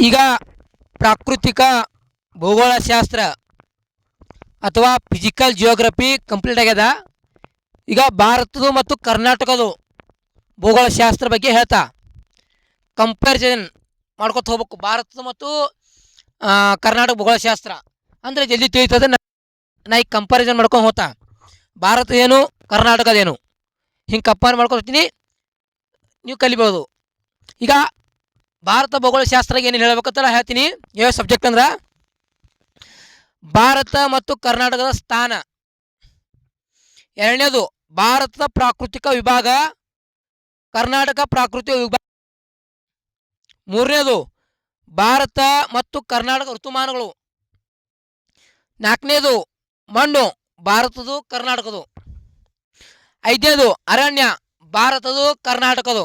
ಈಗ ಪ್ರಾಕೃತಿಕ ಭೂಗೋಳಶಾಸ್ತ್ರ ಅಥವಾ ಫಿಸಿಕಲ್ ಜಿಯೋಗ್ರಫಿ ಕಂಪ್ಲೀಟ್ ಆಗ್ಯದ. ಈಗ ಭಾರತದ ಮತ್ತು ಕರ್ನಾಟಕದ ಭೂಗೋಳಶಾಸ್ತ್ರ ಬಗ್ಗೆ ಹೇಳ್ತಾ ಕಂಪ್ಯಾರಿಸನ್ ಮಾಡ್ಕೊತ ಹೋಗ್ಬೇಕು. ಭಾರತದ ಮತ್ತು ಕರ್ನಾಟಕ ಭೂಗೋಳಶಾಸ್ತ್ರ ಅಂದರೆ ಜಲ್ದಿ ತಿಳಿತದೆ. ನಾ ಈಗ ಕಂಪ್ಯಾರಿಸನ್ ಮಾಡ್ಕೊಂಡು ಹೋಗ್ತಾ ಭಾರತ ಏನು ಕರ್ನಾಟಕದೇನು ಹಿಂಗೆ ಕಂಪೇರ್ ಮಾಡ್ಕೊತೀನಿ, ನೀವು ಕಲಿಬೋದು. ಈಗ ಭಾರತ ಭೂಗೋಳಶಾಸ್ತ್ರ ಏನೇನು ಹೇಳ್ಬೇಕಂತಲ್ಲ ಹೇಳ್ತೀನಿ. ಯಾವ ಸಬ್ಜೆಕ್ಟ್ ಅಂದ್ರೆ ಭಾರತ ಮತ್ತು ಕರ್ನಾಟಕದ ಸ್ಥಾನ. ಎರಡನೇದು ಭಾರತದ ಪ್ರಾಕೃತಿಕ ವಿಭಾಗ, ಕರ್ನಾಟಕ ಪ್ರಾಕೃತಿಕ ವಿಭಾಗ. ಮೂರನೇದು ಭಾರತ ಮತ್ತು ಕರ್ನಾಟಕ ಋತುಮಾನಗಳು. ನಾಲ್ಕನೇದು ಮಣ್ಣು, ಭಾರತದ್ದು ಕರ್ನಾಟಕದು. ಐದನೇದು ಅರಣ್ಯ, ಭಾರತದ್ದು ಕರ್ನಾಟಕದು.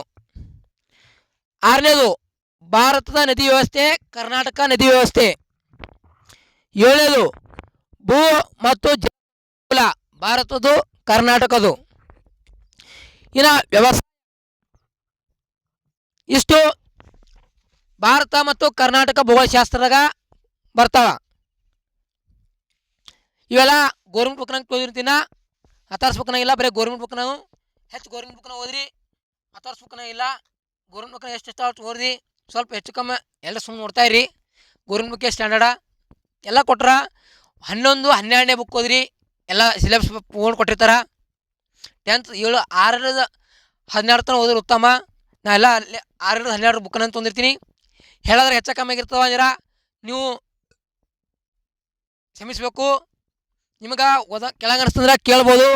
ಆರನೇದು ಭಾರತದ ನದಿ ವ್ಯವಸ್ಥೆ, ಕರ್ನಾಟಕ ನದಿ ವ್ಯವಸ್ಥೆ. ಏಳನೇದು ಭೂ ಮತ್ತು ಜಲ, ಭಾರತದ್ದು ಕರ್ನಾಟಕದು. ಇನ್ನು ವ್ಯವಸಾಯ. ಇಷ್ಟು ಭಾರತ ಮತ್ತು ಕರ್ನಾಟಕ ಭೂಗೋಳಶಾಸ್ತ್ರದಾಗ ಬರ್ತಾವ. ಇವೆಲ್ಲ ಗೋರ್ಮೆಂಟ್ ಬುಕ್ನಾಗ ಓದಿರ್ತೀನ, ಹತ್ತಾರ್ಸ್ ಬುಕ್ನಾಗಿಲ್ಲ. ಬರೀ ಗೋರ್ಮೆಂಟ್ ಬುಕ್ ನಾವು ಹೆಚ್ಚು ಗೋರ್ಮೆಂಟ್ ಬುಕ್ನ ಓದ್ರಿ. ಹತ್ತಾರ್ಸ್ ಬುಕ್ನಾಗ ಇಲ್ಲ. ಗೋರ್ಮೆಂಟ್ ಬುಕ್ನ ಎಷ್ಟು ಓದಿ ಸ್ವಲ್ಪ ಹೆಚ್ಚು ಕಮ್ಮಿ ಎಲ್ಲ ಸುಮ್ಮನೆ ನೋಡ್ತಾ ಇರಿ. ಗೋರ್ಮೆಂಟ್ ಬುಕ್ಕೆ ಸ್ಟ್ಯಾಂಡರ್ಡ ಎಲ್ಲ ಕೊಟ್ರ. 11, 12ನೇ ಬುಕ್ ಓದ್ರಿ. ಎಲ್ಲ ಸಿಲೆಬಸ್ ಓಡ್ ಕೊಟ್ಟಿರ್ತಾರೆ. 10th 7, 6ರಿಂದ 12 ತನಕ ಓದಿದ್ರೆ ಉತ್ತಮ. ನಾ ಎಲ್ಲ 6ರಿಂದ 12 ಬುಕ್ನ ತೊಂದಿರ್ತೀನಿ. ಹೇಳಿದ್ರೆ ಹೆಚ್ಚು ಕಮ್ಮಿ ಆಗಿರ್ತವ ಜರ ನೀವು ಕ್ಷಮಿಸಬೇಕು. ನಿಮಗೆ ಕೆಳಗೆ ಅನಿಸ್ತಂದ್ರೆ ಕೇಳ್ಬೋದು,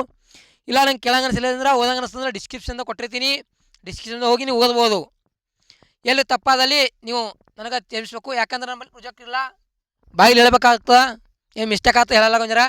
ಇಲ್ಲ ನಂಗೆ ಕೆಳಗೆ ಅನಿಸಿಲ್ಲ ಅಂದ್ರೆ ಓದಂಗೆ ಅನಿಸ್ತಂದ್ರೆ ಡಿಸ್ಕ್ರಿಪ್ಷನ್ದಾಗ ಕೊಟ್ಟಿರ್ತೀನಿ. ಡಿಸ್ಕ್ರಿಪ್ಷನ್ದಾಗ ಹೋಗಿ ನೀವು ಓದ್ಬೋದು. ಎಲ್ಲಿ ತಪ್ಪಾದಲ್ಲಿ ನೀವು ನನಗೆ ತಿಳಿಸ್ಬೇಕು. ಯಾಕಂದ್ರೆ ನಮ್ಮಲ್ಲಿ ಪ್ರೊಜೆಕ್ಟ್ ಇಲ್ಲ, ಬಾಯಿಲಿ ಹೇಳ್ಬೇಕಾಗ್ತದೆ. ಏನು ಮಿಸ್ಟೇಕ್ ಆಗ್ತದೆ ಹೇಳಲ್ಲ ಗೊಂಜರ.